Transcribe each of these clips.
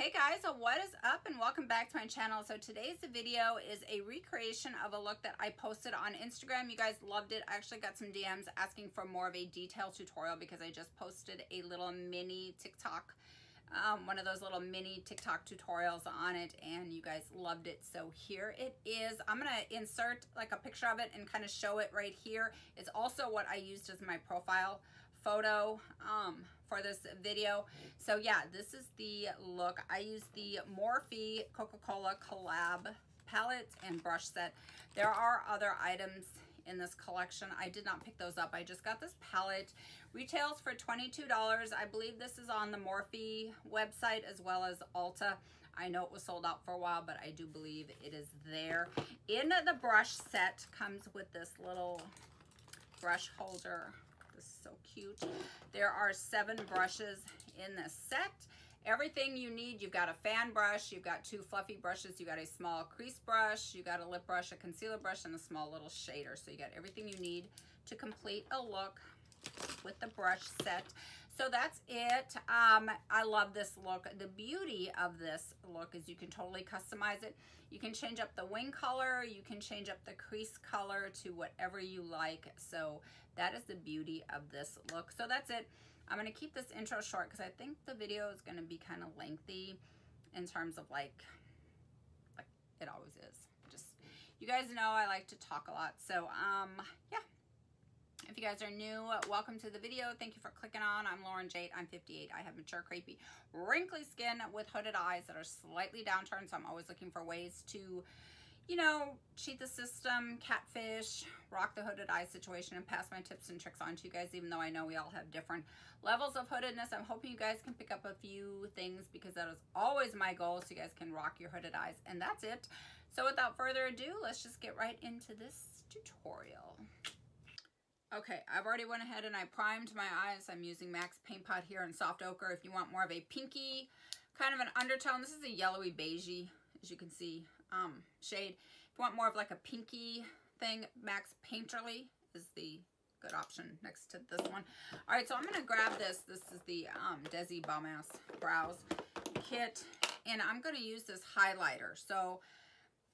Hey guys, so what is up and welcome back to my channel. So today's video is a recreation of a look that I posted on Instagram. You guys loved it. I actually got some DMs asking for more of a detailed tutorial because I just posted a little mini TikTok, one of those little mini TikTok tutorials on it, and you guys loved it. So here it is. I'm gonna insert like a picture of it and kind of show it right here. It's also what I used as my profile photo for this video. So yeah, this is the look. I used the MorpheXcocacola collab palette and brush set. There are other items in this collection. I did not pick those up. I just got this palette. Retails for $22. I believe this is on the Morphe website as well as Ulta. I know it was sold out for a while, but I do believe it is there. In the brush set comes with this little brush holder. This is so cute. There are 7 brushes in this set. Everything you need. You've got a fan brush, you've got 2 fluffy brushes, you got a small crease brush, you got a lip brush, a concealer brush, and a small little shader. So you got everything you need to complete a look with the brush set. So that's it. I love this look. The beauty of this look is you can totally customize it. You can change up the wing color, you can change up the crease color to whatever you like. So that is the beauty of this look. So that's it. I'm gonna keep this intro short because I think the video is gonna be kind of lengthy in terms of like it always is. Just, you guys know I like to talk a lot. So yeah. If you guys are new, welcome to the video. Thank you for clicking on. I'm Lauren Jade. I'm 58. I have mature, crepey, wrinkly skin with hooded eyes that are slightly downturned. So I'm always looking for ways to, you know, cheat the system, catfish, rock the hooded eye situation, and pass my tips and tricks on to you guys, even though I know we all have different levels of hoodedness. I'm hoping you guys can pick up a few things because that is always my goal, so you guys can rock your hooded eyes. And that's it. So without further ado, let's just get right into this tutorial. Okay, I've already went ahead and I primed my eyes. I'm using MAC's Paint Pot here in Soft Ochre. If you want more of a pinky, kind of an undertone, this is a yellowy beigey, as you can see, shade. If you want more of like a pinky thing, MAC's Painterly is the good option next to this one. All right, so I'm gonna grab this. This is the Desi Bum Ass Brows Kit, and I'm gonna use this highlighter. So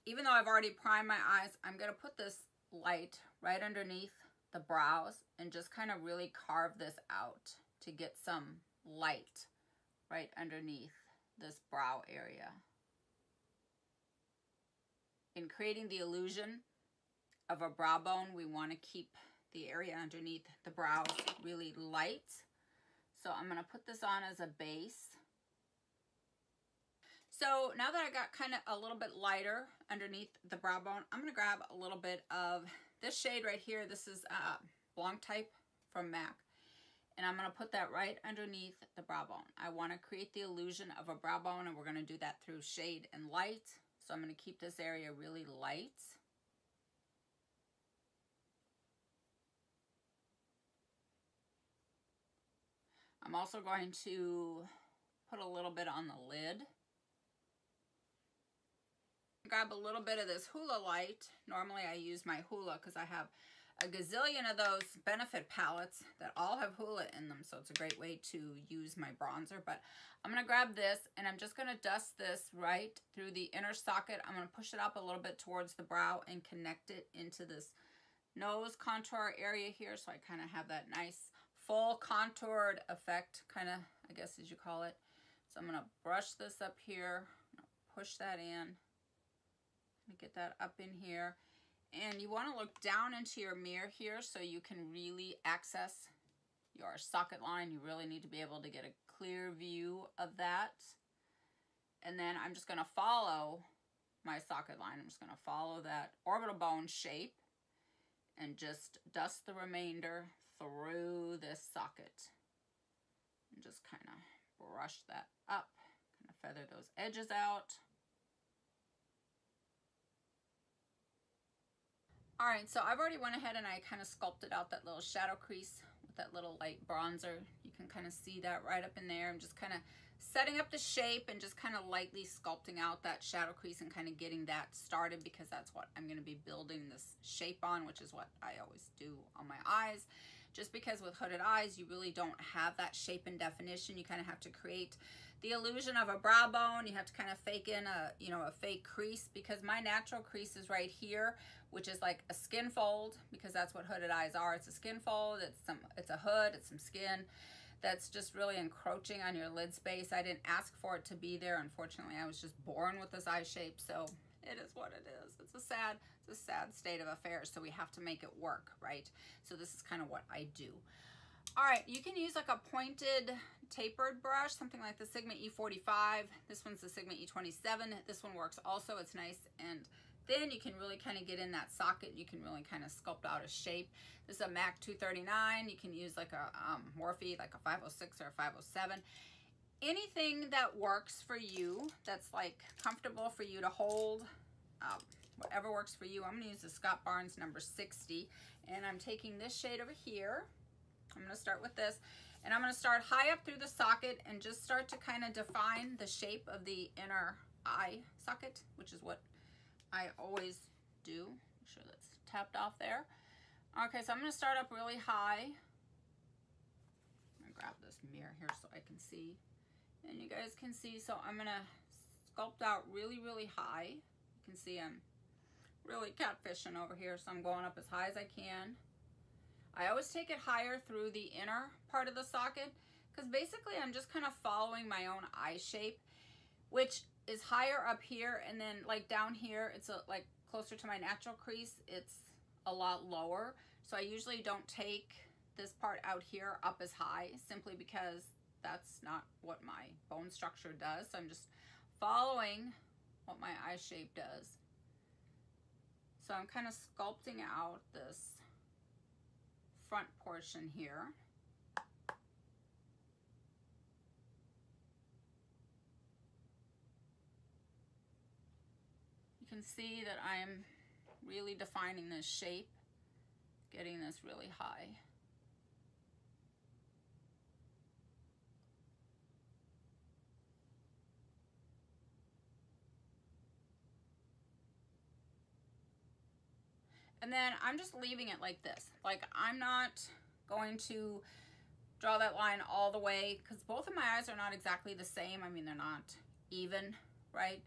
even though I've already primed my eyes, I'm gonna put this light right underneath the brows and just kind of really carve this out to get some light right underneath this brow area. In creating the illusion of a brow bone, we want to keep the area underneath the brows really light. So I'm going to put this on as a base. So now that I got kind of a little bit lighter underneath the brow bone, I'm going to grab a little bit of this shade right here. This is Blanc Type from MAC. And I'm going to put that right underneath the brow bone. I want to create the illusion of a brow bone, and we're going to do that through shade and light. So I'm going to keep this area really light. I'm also going to put a little bit on the lid. Grab a little bit of this Hoola light. Normally I use my Hoola because I have a gazillion of those Benefit palettes that all have Hoola in them, so it's a great way to use my bronzer. But I'm going to grab this and I'm just going to dust this right through the inner socket. I'm going to push it up a little bit towards the brow and connect it into this nose contour area here, so I kind of have that nice full contoured effect, kind of, I guess as you call it. So I'm going to brush this up here, push that in. Get that up in here, and you want to look down into your mirror here so you can really access your socket line. You really need to be able to get a clear view of that. And then I'm just going to follow my socket line. I'm just going to follow that orbital bone shape and just dust the remainder through this socket and just kind of brush that up, kind of feather those edges out. All right, so I've already went ahead and I kind of sculpted out that little shadow crease with that little light bronzer. You can kind of see that right up in there. I'm just kind of setting up the shape and just kind of lightly sculpting out that shadow crease and kind of getting that started because that's what I'm going to be building this shape on, which is what I always do on my eyes. just because with hooded eyes, you really don't have that shape and definition. You kind of have to create the illusion of a brow bone. You have to kind of fake in a, you know, a fake crease, because my natural crease is right here, which is like a skin fold, because that's what hooded eyes are. It's a skin fold, it's a hood, it's some skin that's just really encroaching on your lid space. I didn't ask for it to be there. Unfortunately, I was just born with this eye shape, so it is what it is. It's a sad state of affairs, so we have to make it work, right? So this is kind of what I do. All right, you can use like a pointed tapered brush, something like the Sigma E45. This one's the Sigma E27. This one works also. It's nice and thin. You can really kind of get in that socket. You can really kind of sculpt out a shape. This is a MAC 239. You can use like a Morphe, like a 506 or a 507. Anything that works for you, that's like comfortable for you to hold, whatever works for you. I'm going to use the Scott Barnes number 60, and I'm taking this shade over here. I'm going to start with this, and I'm going to start high up through the socket and just start to kind of define the shape of the inner eye socket, which is what I always do. Make sure that's tapped off there. Okay, so I'm going to start up really high. I'm going to grab this mirror here so I can see, and you guys can see. So I'm going to sculpt out really, really high. You can see I'm really catfishing over here, so I'm going up as high as I can. I always take it higher through the inner part of the socket, because basically I'm just kind of following my own eye shape, which is higher up here, and then like down here, it's like closer to my natural crease, it's a lot lower. So I usually don't take this part out here up as high, simply because that's not what my bone structure does. So I'm just following what my eye shape does. So I'm kind of sculpting out this front portion here. You can see that I'm really defining this shape, getting this really high. And then I'm just leaving it like this. Like, I'm not going to draw that line all the way, because both of my eyes are not exactly the same. I mean, they're not even, right?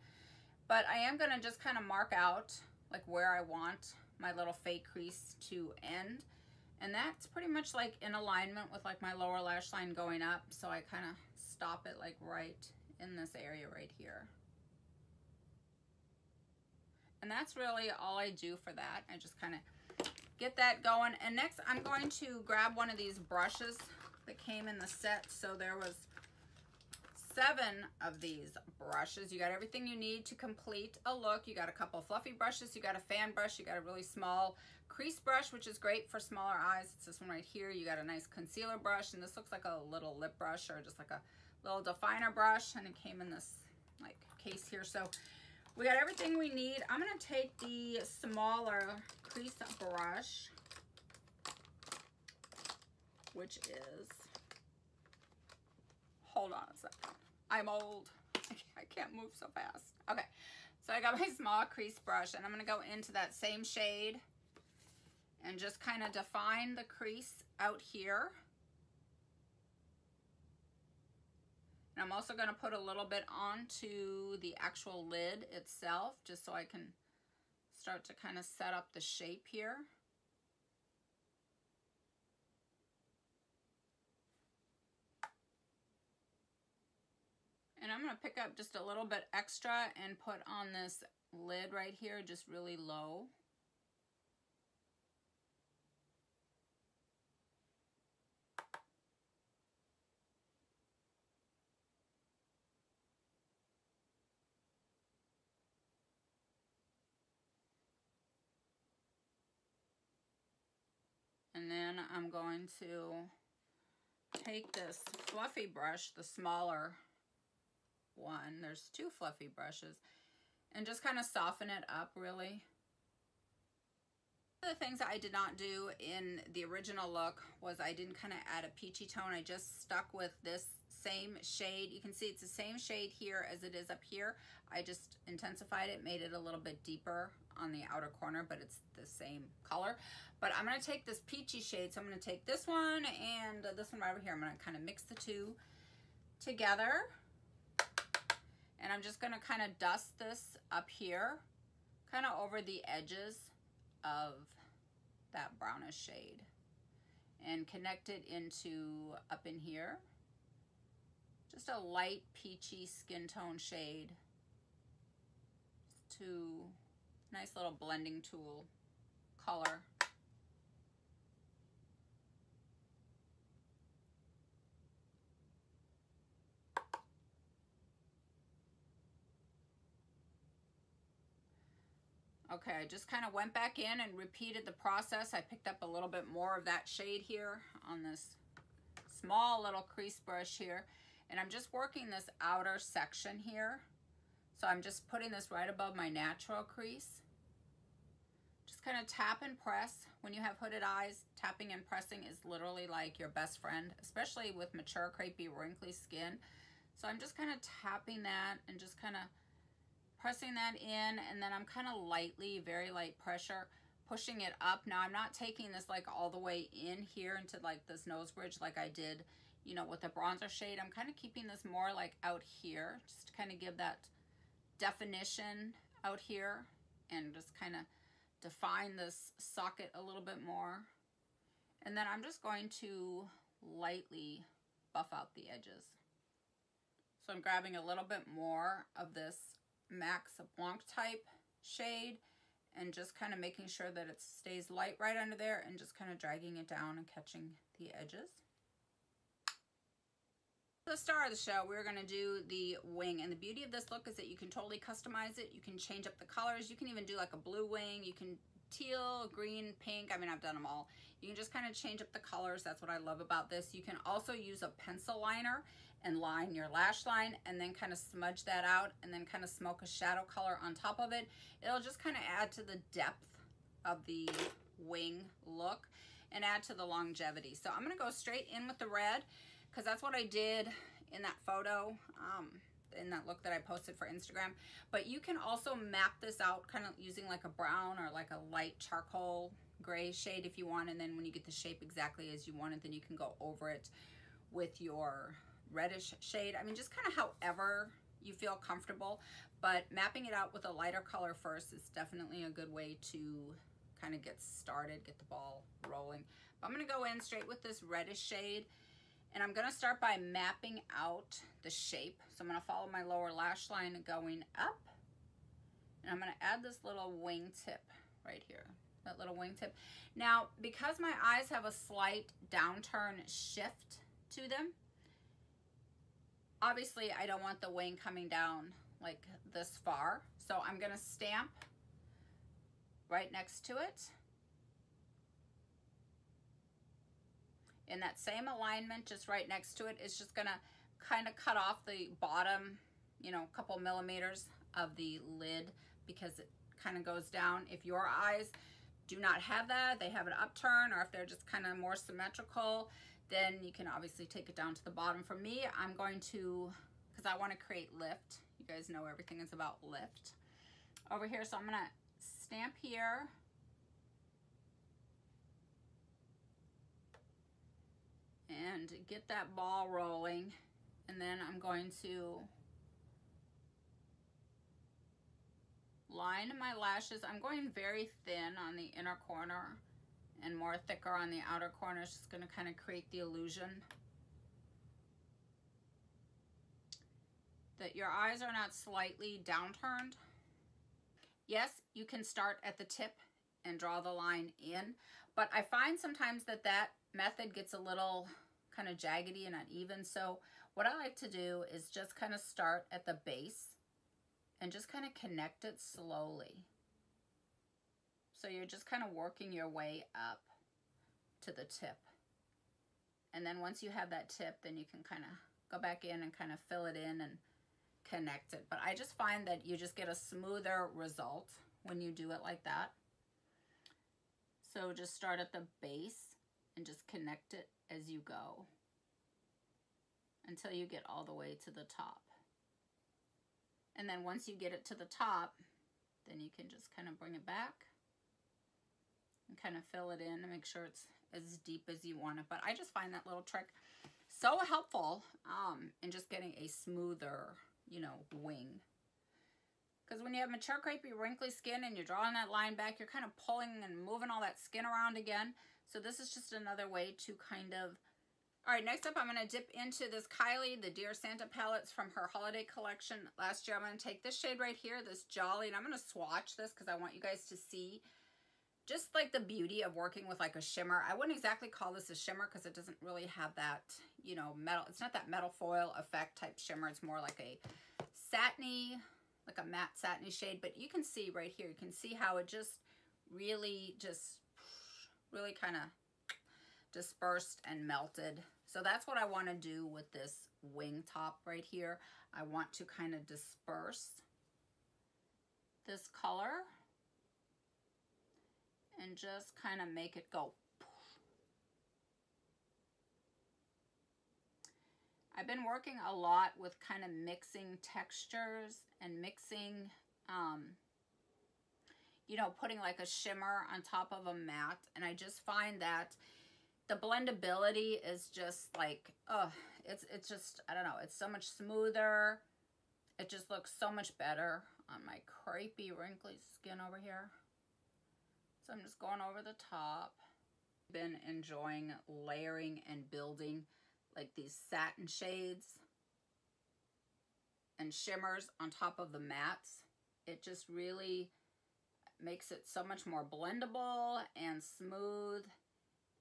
But I am going to just kind of mark out like where I want my little fake crease to end. And that's pretty much like in alignment with like my lower lash line going up. So I kind of stop it like right in this area right here. And that's really all I do for that. I just kind of get that going. And next I'm going to grab one of these brushes that came in the set. So there was 7 of these brushes. You got everything you need to complete a look. You got a couple fluffy brushes, you got a fan brush, you got a really small crease brush, which is great for smaller eyes. It's this one right here. You got a nice concealer brush, and this looks like a little lip brush or just like a little definer brush, and it came in this like case here. So we got everything we need. I'm going to take the smaller crease brush, which is, hold on a second, I'm old. I can't move so fast. Okay, so I got my small crease brush, and I'm going to go into that same shade and just kind of define the crease out here. And I'm also going to put a little bit onto the actual lid itself, just so I can start to kind of set up the shape here. And I'm going to pick up just a little bit extra and put on this lid right here, just really low. And then I'm going to take this fluffy brush, the smaller one, there's 2 fluffy brushes, and just kind of soften it up really. One of the things that I did not do in the original look was I didn't kind of add a peachy tone. I just stuck with this same shade. You can see it's the same shade here as it is up here. I just intensified it, made it a little bit deeper on the outer corner, but it's the same color. But I'm going to take this peachy shade, so I'm going to take this one and this one right over here. I'm going to kind of mix the two together, and I'm just going to kind of dust this up here, kind of over the edges of that brownish shade, and connect it into up in here. Just a light peachy skin tone shade to nice little blending tool color. Okay, I just kind of went back in and repeated the process. I picked up a little bit more of that shade here on this small little crease brush here. And I'm just working this outer section here. So I'm just putting this right above my natural crease. Just kind of tap and press. When you have hooded eyes, tapping and pressing is literally like your best friend, especially with mature, crepey, wrinkly skin. So I'm just kind of tapping that and just kind of pressing that in, and then I'm kind of lightly, very light pressure, pushing it up. Now I'm not taking this like all the way in here into like this nose bridge like I did, you know, with the bronzer shade. I'm kind of keeping this more like out here, just to kind of give that definition out here and just kind of define this socket a little bit more. And then I'm just going to lightly buff out the edges. So I'm grabbing a little bit more of this Max Blanc type shade and just kind of making sure that it stays light right under there and just kind of dragging it down and catching the edges. The star of the show, we're going to do the wing, and the beauty of this look is that you can totally customize it. You can change up the colors. You can even do like a blue wing. You can teal, green, pink. I mean, I've done them all. You can just kind of change up the colors. That's what I love about this. You can also use a pencil liner and line your lash line and then kind of smudge that out and then kind of smoke a shadow color on top of it. It'll just kind of add to the depth of the wing look and add to the longevity. So I'm going to go straight in with the red because that's what I did in that photo, in that look that I posted for Instagram. But you can also map this out kind of using like a brown or like a light charcoal gray shade if you want, and then when you get the shape exactly as you want it, then you can go over it with your reddish shade. I mean, just kind of however you feel comfortable, but mapping it out with a lighter color first is definitely a good way to kind of get started, get the ball rolling. But I'm going to go in straight with this reddish shade, and I'm going to start by mapping out the shape. So I'm going to follow my lower lash line going up, and I'm going to add this little wingtip right here, that little wingtip. Now, because my eyes have a slight downturn shift to them, obviously I don't want the wing coming down like this far. So I'm going to stamp right next to it. In that same alignment, just right next to it, it's just going to kind of cut off the bottom, you know, couple millimeters of the lid because it kind of goes down. If your eyes do not have that, they have an upturn, or if they're just kind of more symmetrical, then you can obviously take it down to the bottom. For me, I'm going to, because I want to create lift. You guys know everything is about lift over here. So I'm going to stamp here. And get that ball rolling. And then I'm going to line my lashes. I'm going very thin on the inner corner and more thicker on the outer corner. It's just going to kind of create the illusion that your eyes are not slightly downturned. Yes, you can start at the tip and draw the line in, but I find sometimes that that method gets a little kind of jaggedy and uneven. So what I like to do is just kind of start at the base and just kind of connect it slowly. So you're just kind of working your way up to the tip. And then once you have that tip, then you can kind of go back in and kind of fill it in and connect it. But I just find that you just get a smoother result when you do it like that. So just start at the base and just connect it as you go until you get all the way to the top. And then once you get it to the top, then you can just kind of bring it back and kind of fill it in and make sure it's as deep as you want it. But I just find that little trick so helpful in just getting a smoother, you know, wing. Because when you have mature, crepey, wrinkly skin and you're drawing that line back, you're kind of pulling and moving all that skin around again. So this is just another way to kind of... All right, next up, I'm going to dip into this Kylie, the Dear Santa palettes from her holiday collection last year. I'm going to take this shade right here, this Jolly, and I'm going to swatch this because I want you guys to see just like the beauty of working with like a shimmer. I wouldn't exactly call this a shimmer because it doesn't really have that, you know, metal. It's not that metal foil effect type shimmer. It's more like a satiny, like a matte satiny shade. But you can see right here, you can see how it just really kind of dispersed and melted. So that's what I want to do with this wing top right here. I want to kind of disperse this color and just kind of make it go. I've been working a lot with kind of mixing textures and mixing, you know, putting like a shimmer on top of a matte. And I just find that the blendability is just like, it's just, I don't know, it's so much smoother. It just looks so much better on my crepey, wrinkly skin over here. So I'm just going over the top. Been enjoying layering and building like these satin shades and shimmers on top of the mattes. It just really makes it so much more blendable and smooth,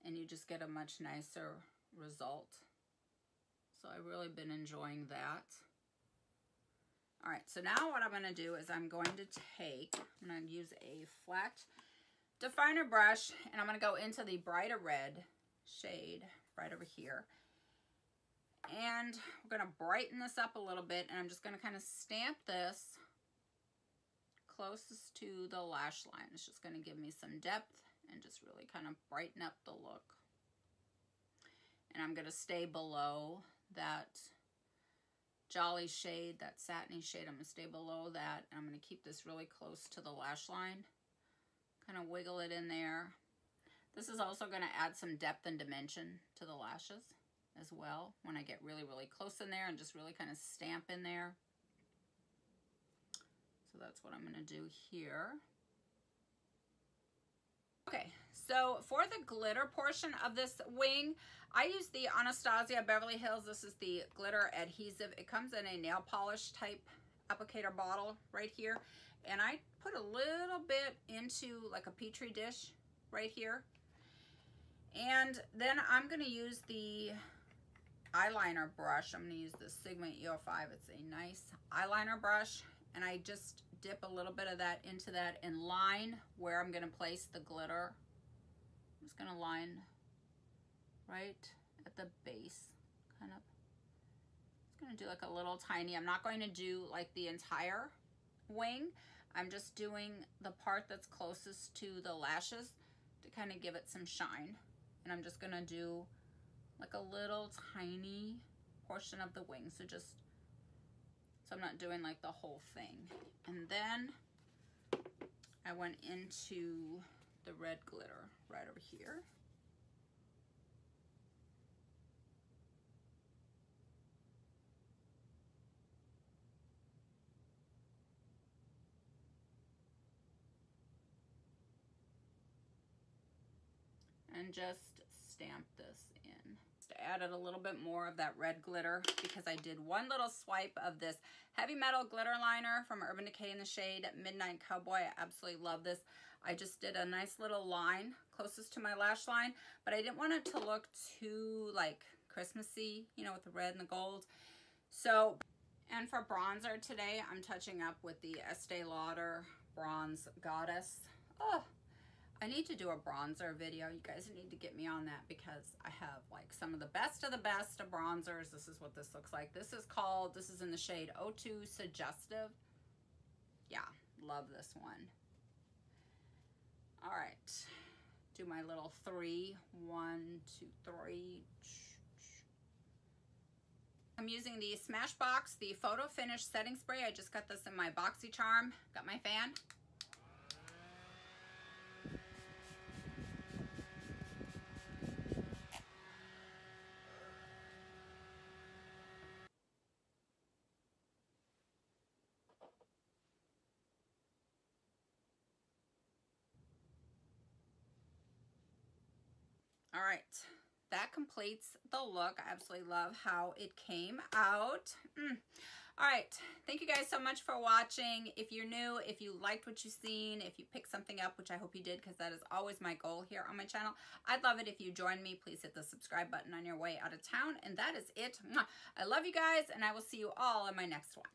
and you just get a much nicer result. So I've really been enjoying that. All right, so now what I'm going to do is I'm going to use a flat definer brush, and I'm going to go into the brighter red shade right over here. And we're going to brighten this up a little bit, and I'm just going to kind of stamp this closest to the lash line. It's just going to give me some depth and just really kind of brighten up the look. And I'm going to stay below that Jolly shade, that satiny shade. I'm going to stay below that, and I'm going to keep this really close to the lash line. Kind of wiggle it in there. This is also going to add some depth and dimension to the lashes as well when I get really, really close in there and just really kind of stamp in there. So that's what I'm going to do here. Okay, so for the glitter portion of this wing, I use the Anastasia Beverly Hills. This is the glitter adhesive. It comes in a nail polish type applicator bottle right here. And I put a little bit into like a Petri dish right here. And then I'm going to use the eyeliner brush. I'm going to use the Sigma EO5. It's a nice eyeliner brush. And I just dip a little bit of that into that and line where I'm going to place the glitter. I'm just going to line right at the base, kind of. Just going to do like a little tiny, I'm not going to do like the entire wing. I'm just doing the part that's closest to the lashes to kind of give it some shine. And I'm just going to do like a little tiny portion of the wing. So I'm not doing like the whole thing. And then I went into the red glitter right over here. And just stamp this in. Just added a little bit more of that red glitter because I did one little swipe of this heavy metal glitter liner from Urban Decay in the shade Midnight Cowboy. I absolutely love this. I just did a nice little line closest to my lash line, but I didn't want it to look too like Christmassy, you know, with the red and the gold. So, and for bronzer today, I'm touching up with the Estee Lauder Bronze Goddess. Oh, I need to do a bronzer video. You guys need to get me on that because I have like some of the best of bronzers. This is what this looks like. This is in the shade 02 Suggestive. Yeah, love this one. All right, do my little 3, 1, 2, 3. I'm using the Smashbox, the Photo Finish Setting Spray. I just got this in my BoxyCharm. Got my fan. All right, that completes the look. I absolutely love how it came out. All right, thank you guys so much for watching. If you're new, if you liked what you've seen, if you picked something up, which I hope you did, because that is always my goal here on my channel, I'd love it if you join me. Please hit the subscribe button on your way out of town. And that is it. I love you guys, and I will see you all in my next one.